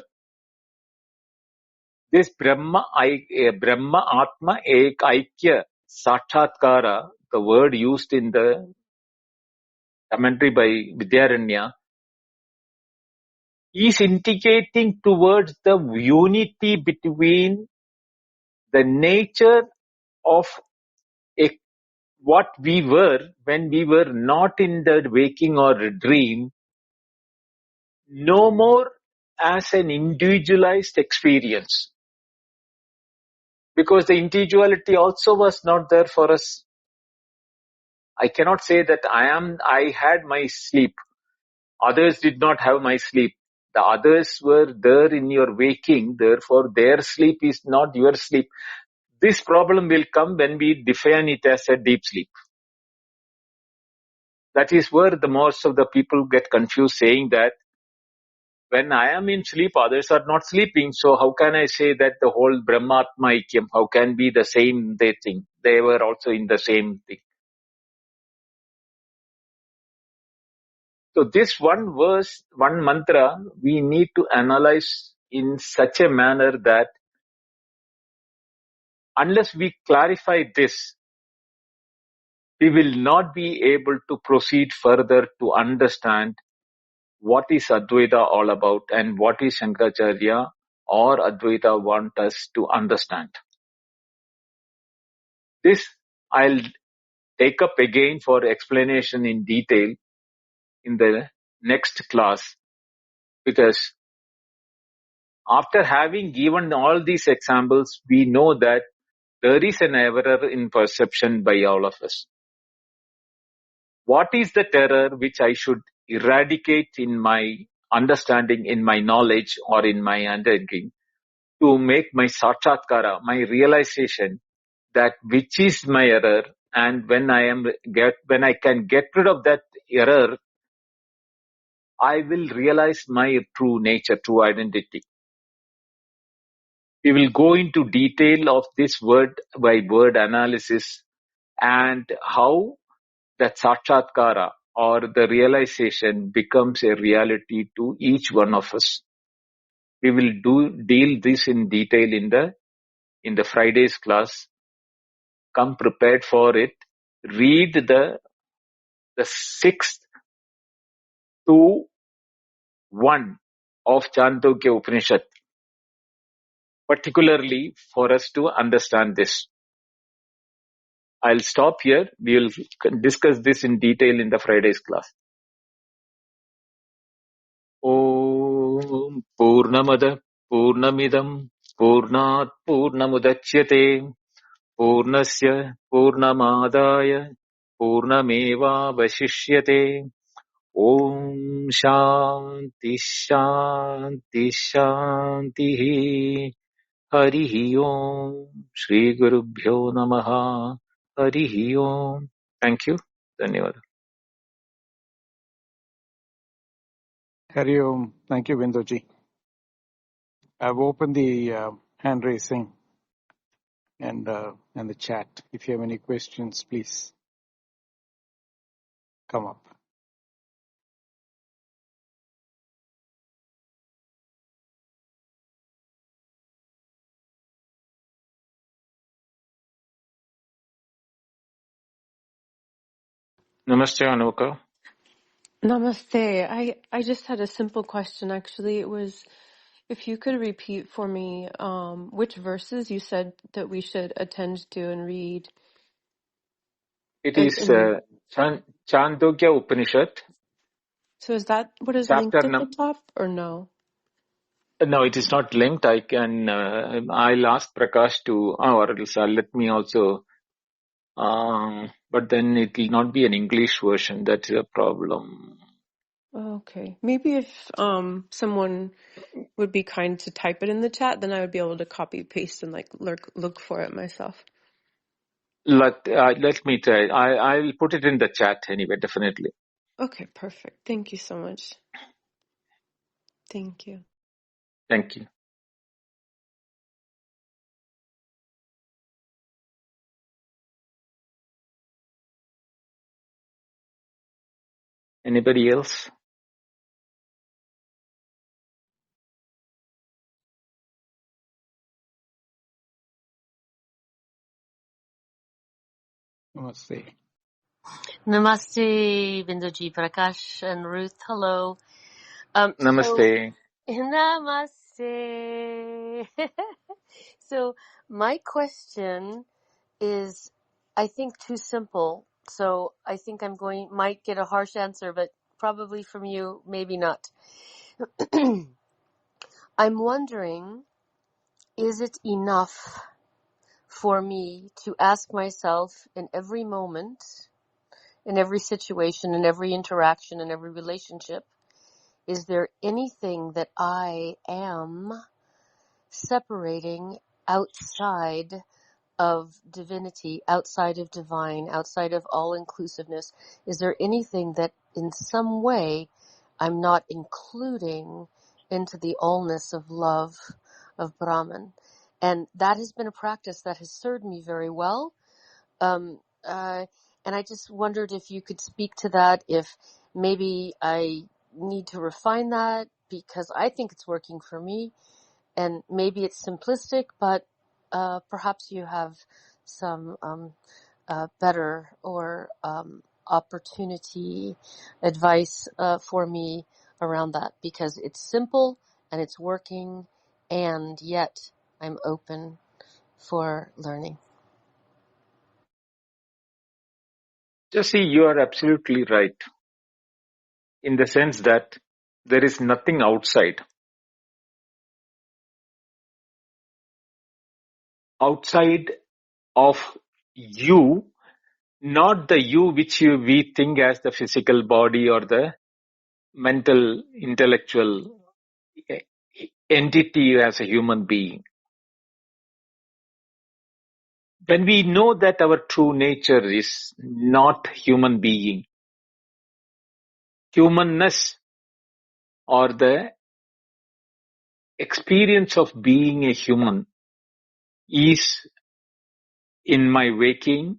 This Brahma Atma Ek Aikya Sakshatkara, the word used in the commentary by Vidyaranya, is indicating towards the unity between the nature of what we were when we were not in the waking or dream, no more as an individualized experience. Because the individuality also was not there for us. I cannot say that I had my sleep. Others did not have my sleep. The others were there in your waking, therefore their sleep is not your sleep. This problem will come when we define it as a deep sleep. That is where the most of the people get confused, saying that when I am in sleep, others are not sleeping. So how can I say that the whole Brahmatma Aikyam, how can be the same they think? They were also in the same thing. So this one verse, one mantra, we need to analyze in such a manner that unless we clarify this, we will not be able to proceed further to understand what is Advaita all about and what is Shankaracharya or Advaita want us to understand. This I'll take up again for explanation in detail in the next class, because after having given all these examples, we know that there is an error in perception by all of us. What is the error which I should eradicate in my understanding, in my knowledge, or in my understanding, to make my sakshatkara, my realization that which is my error, and when I can get rid of that error, I will realize my true nature, true identity. We will go into detail of this word by word analysis and how that sakshatkara or the realization becomes a reality to each one of us. We will deal this in detail in the Friday's class. Come prepared for it. Read the 6th to 1 of Chandogya Upanishad, particularly for us to understand this. I'll stop here. We will discuss this in detail in the Friday's class. Om Purnamada Purnamidam Purnat Purnamudachyate Purnasya Purnamadaya Purnameva Vashishyate. Om Shanti Shanti Shanti. Harihi Om. Shri Gurubhyo Namaha. Harihi Om. Thank you. Dhanyawad. Hari Om. Thank you, Bindoji. I've opened the hand raising and the chat. If you have any questions, please come up. Namaste, Anuka. Namaste. I just had a simple question, actually. It was if you could repeat for me which verses you said that we should attend to and read. It And, is and Chandogya Upanishad, so is that what is chapter linked at the top or no? No, it is not linked. I'll ask Prakash to, or else let me also, but then it will not be an English version. That's a problem. Okay. Maybe if someone would be kind to type it in the chat, then I would be able to copy paste and like look for it myself. Let me try. I'll put it in the chat anyway, definitely. Okay, perfect. Thank you so much. Thank you. Thank you. Anybody else? Namaste. Namaste, Binduji, Prakash, and Ruth. Hello. Namaste. Namaste. So, my question is, I think, too simple. So, I think might get a harsh answer, but probably from you, maybe not. I'm wondering, is it enough for me to ask myself in every moment, in every situation, in every interaction, in every relationship, is there anything that I am separating outside of divinity, outside of divine, outside of all-inclusiveness? Is there anything that in some way I'm not including into the allness of love of Brahman? And that has been a practice that has served me very well. Um, and I just wondered if you could speak to that, if maybe I need to refine that, because I think it's working for me, and maybe it's simplistic, but perhaps you have some better or opportunity advice for me around that, because it's simple and it's working, and yet I'm open for learning. Just see, you are absolutely right in the sense that there is nothing outside. Outside of you, not the you which we think as the physical body or the mental, intellectual entity as a human being. When we know that our true nature is not human being, humanness or the experience of being a human is in my waking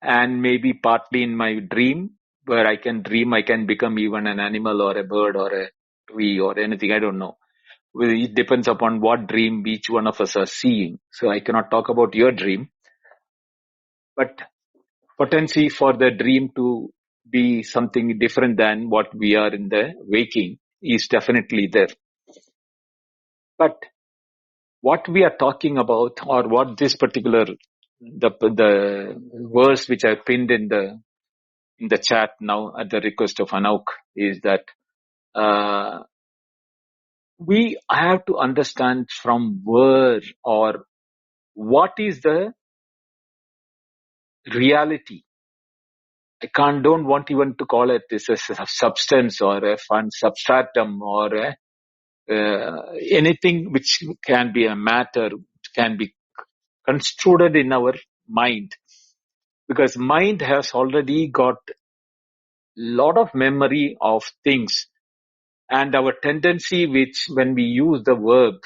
and maybe partly in my dream, where I can dream, I can become even an animal or a bird or a tree or anything, I don't know. Well, it depends upon what dream each one of us are seeing. So I cannot talk about your dream, but potency for the dream to be something different than what we are in the waking is definitely there. But what we are talking about, or what this particular the verse which I pinned in the chat now at the request of Anauk, is that we have to understand from where or what is the reality. Don't want even to call it this as a substance or a fun substratum or anything which can be a matter, can be construed in our mind, because mind has already got lot of memory of things, and our tendency, which when we use the words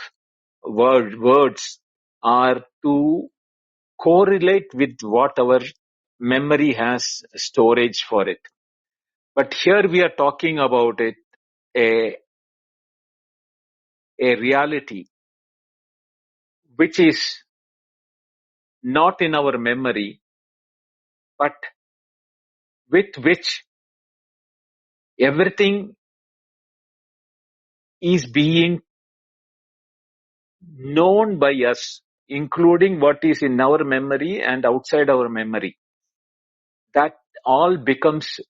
are to correlate with what our memory has storage for it. But here we are talking about it, a reality which is not in our memory, but with which everything is being known by us, including what is in our memory and outside our memory. That all becomes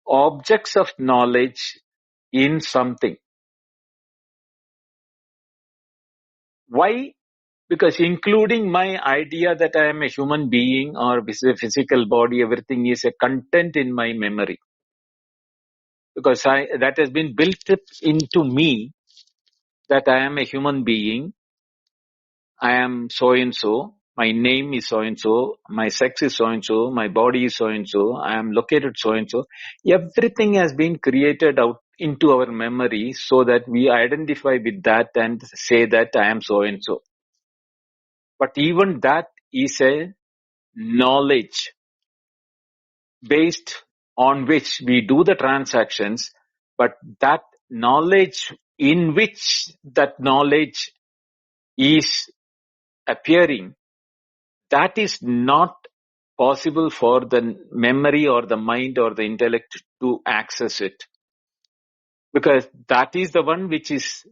objects of knowledge in something. Why? Because including my idea that I am a human being or a physical body, everything is a content in my memory. Because that has been built into me, that I am a human being, I am so and so, my name is so and so, my sex is so and so, my body is so and so, I am located so and so. Everything has been created out into our memory so that we identify with that and say that I am so and so. But even that is a knowledge based on which we do the transactions, but that knowledge in which that knowledge is appearing, that is not possible for the memory or the mind or the intellect to access it, because that is the one which is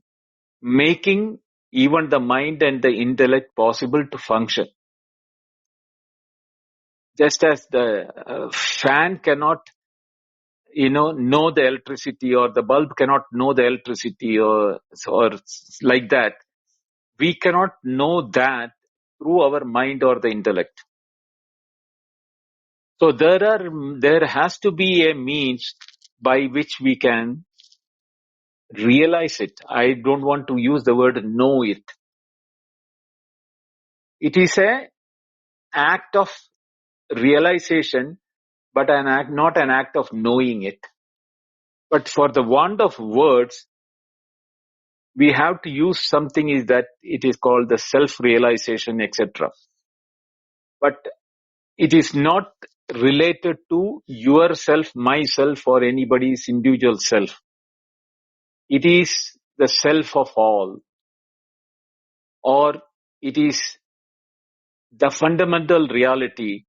making even the mind and the intellect possible to function. Just as the fan cannot know the electricity, or the bulb cannot know the electricity, or like that, we cannot know that through our mind or the intellect. So there has to be a means by which we can realize it. I don't want to use the word know it. It is a act of realization, but not an act of knowing it. But for the want of words, we have to use something is that it is called the self-realization, etc. But it is not related to yourself, myself, or anybody's individual self. It is the self of all, or it is the fundamental reality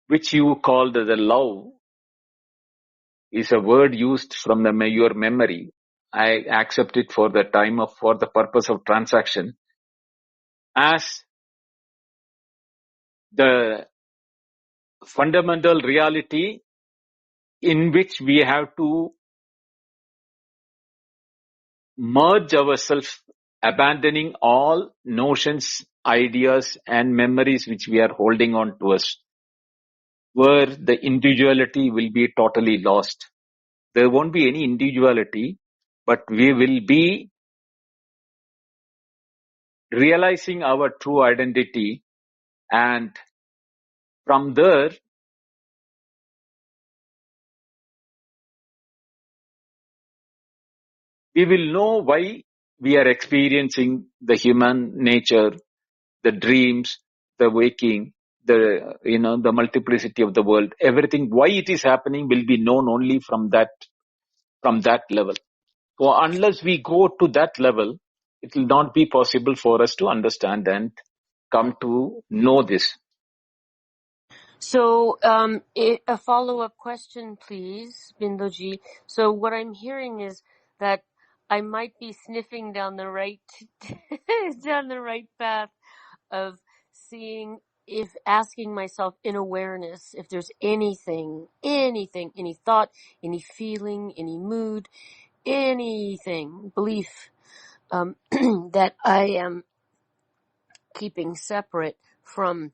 which you call the love, is a word used from your memory. I accept it for the purpose of transaction as the fundamental reality in which we have to merge ourselves, abandoning all notions, ideas, and memories which we are holding on to us, where the individuality will be totally lost. There won't be any individuality, but we will be realizing our true identity, and from there, we will know why we are experiencing the human nature, the dreams, the waking, the multiplicity of the world, everything, why it is happening will be known only from that level. So unless we go to that level, it will not be possible for us to understand and come to know this. So, a follow-up question, please, Bindoji. So what I'm hearing is that I might be sniffing down the right path of asking myself in awareness if there's anything, any thought, any feeling, any mood, anything, belief, that I am keeping separate from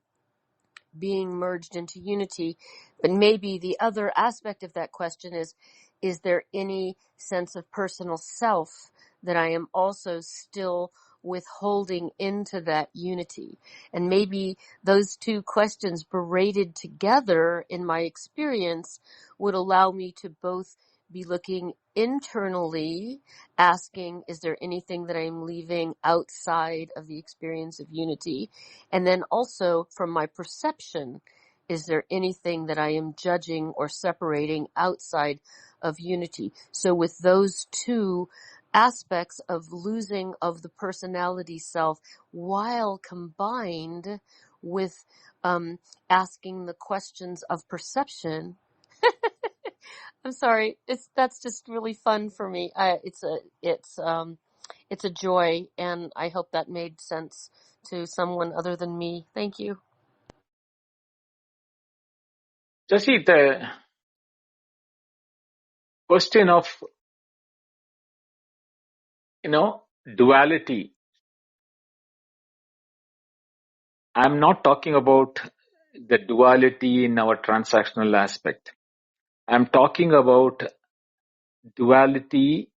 being merged into unity. But maybe the other aspect of that question is there any sense of personal self that I am also still withholding into that unity? And maybe those two questions braided together in my experience would allow me to both be looking internally, asking, is there anything that I'm leaving outside of the experience of unity? And then also from my perception, is there anything that I am judging or separating outside of unity? So with those two aspects of losing of the personality self while combined with asking the questions of perception, I'm sorry, that's just really fun for me. It's a joy, and I hope that made sense to someone other than me. Thank you. Just see the question of, duality. I'm not talking about the duality in our transactional aspect. I'm talking about duality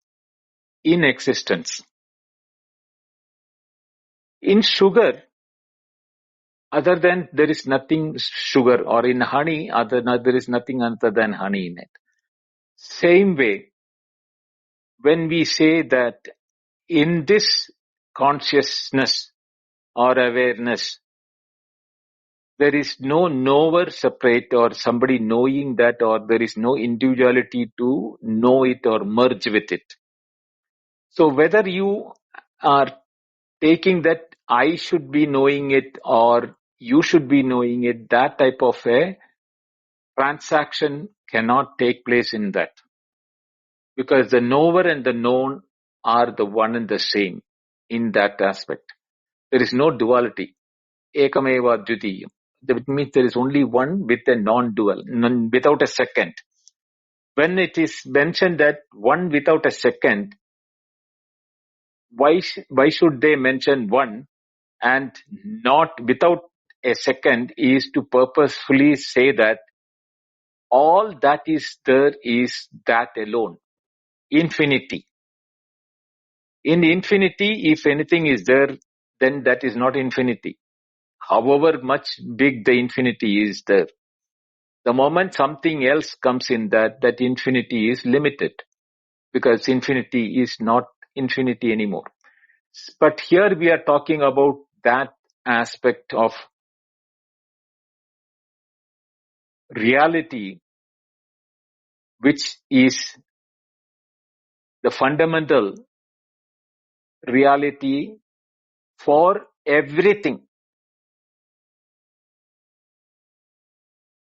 in existence. In sugar, other than there is nothing sugar, or in honey, there is nothing other than honey in it. Same way, when we say that in this consciousness or awareness, there is no knower separate or somebody knowing that, or there is no individuality to know it or merge with it. So whether you are taking that I should be knowing it or you should be knowing it, that type of a transaction cannot take place in that. Because the knower and the known are the one and the same in that aspect. There is no duality. Ekameva dvitiyam. That means there is only one with a non-dual, without a second. When it is mentioned that one without a second, why should they mention one and not without a second, is to purposefully say that all that is there is that alone. Infinity. In infinity, if anything is there, then that is not infinity. However much big the infinity is there. The moment something else comes in, that infinity is limited, because infinity is not infinity anymore. But here we are talking about that aspect of reality, which is the fundamental reality for everything.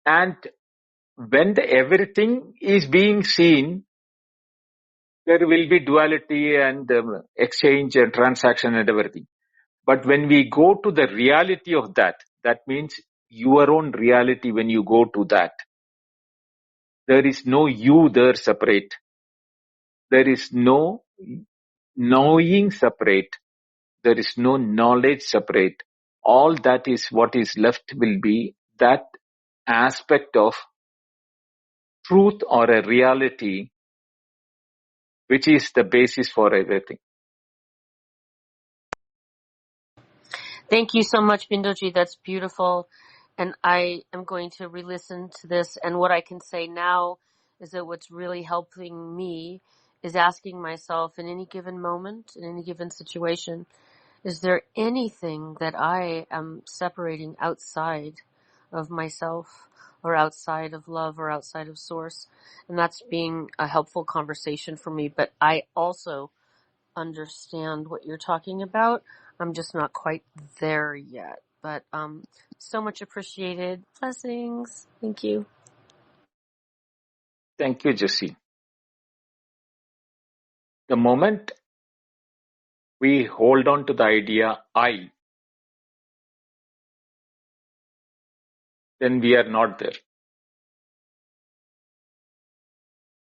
And when the everything is being seen, there will be duality and exchange and transaction and everything. But when we go to the reality of that means your own reality. When you go to that, there is no you there separate. There is no knowing separate. There is no knowledge separate. All that is what is left will be that aspect of truth or a reality, which is the basis for everything. Thank you so much, Bindoji. That's beautiful. And I am going to re-listen to this. And what I can say now is that what's really helping me is asking myself in any given moment, in any given situation, is there anything that I am separating outside of myself or outside of love or outside of source? And that's being a helpful conversation for me. But I also understand what you're talking about. I'm just not quite there yet. But so much appreciated. Blessings. Thank you. Thank you, Jessie. The moment we hold on to the idea I, then we are not there.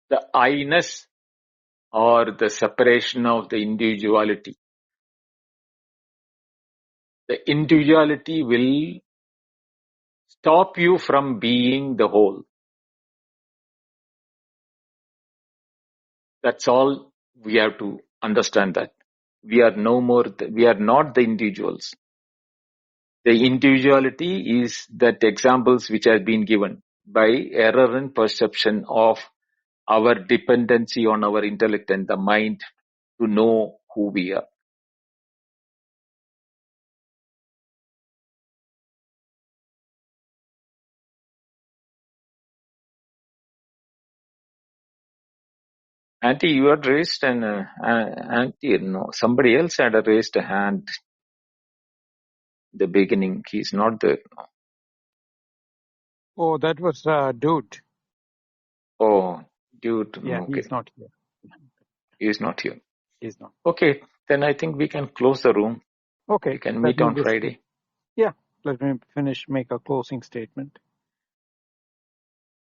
The I-ness or the separation of the individuality. The individuality will stop you from being the whole. That's all we have to understand, that we are we are not the individuals. The individuality is that examples which have been given by error in perception of our dependency on our intellect and the mind to know who we are. Auntie, you had raised Auntie, no, somebody else had raised a hand in the beginning. He's not there. Oh, that was Dude. Oh, dude, Yeah, okay. he's not here. He's not here. He's not. Okay, then I think we can close the room. Okay, We can let meet me on just, Friday. let me make a closing statement.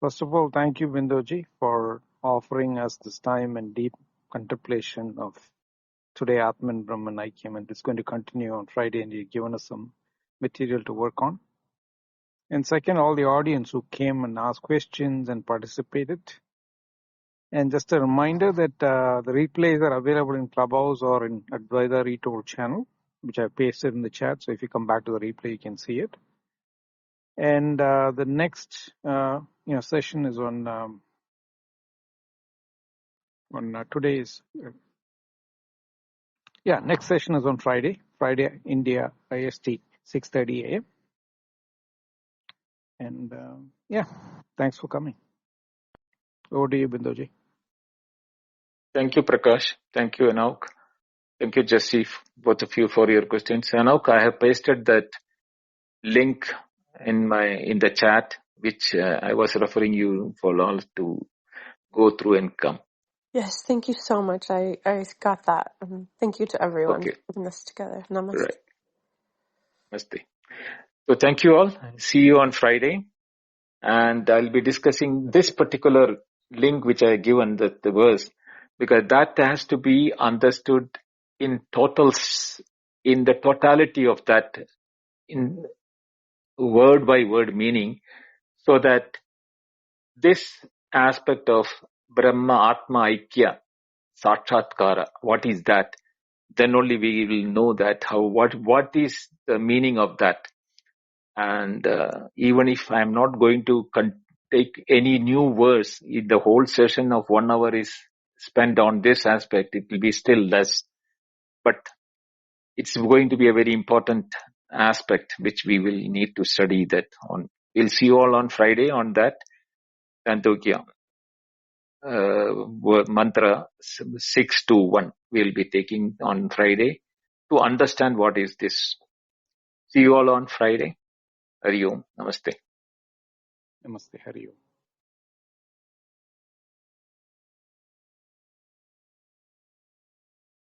First of all, thank you, Bindoji, for offering us this time and deep contemplation of today, Atman Brahman Aikyam, and it's going to continue on Friday, and you've given us some material to work on. And second, all the audience who came and asked questions and participated. And just a reminder that the replays are available in Clubhouse or in Advaita Retold channel, which I pasted in the chat. So if you come back to the replay, you can see it. And the next session is on today's. Next session is on Friday India IST 6:30 a.m. And thanks for coming. Over to you, Bindoji. Thank you, Prakash. Thank you, Anauk. Thank you, Jesse, both of you, for your questions. Anauk, I have pasted that link in the chat, which I was referring you for all to go through and come. Yes, thank you so much. I got that. Thank you to everyone Okay, putting this together. Namaste. right. Namaste. So thank you all. See you on Friday. And I'll be discussing this particular link which I have given, the verse, because that has to be understood in the totality of that, in word by word meaning, so that this aspect of Brahma Atma Aikya, Sakshatkara, what is that? Then only we will know that what is the meaning of that. And even if I'm not going to take any new verse, if the whole session of 1 hour is spent on this aspect, it will be still less. But it's going to be a very important aspect which we will need to study that on. We'll see you all on Friday on that Kantokya mantra 621 we'll be taking on Friday to understand what is this. See you all on Friday. Hari Om. Namaste. Namaste. Hari Om.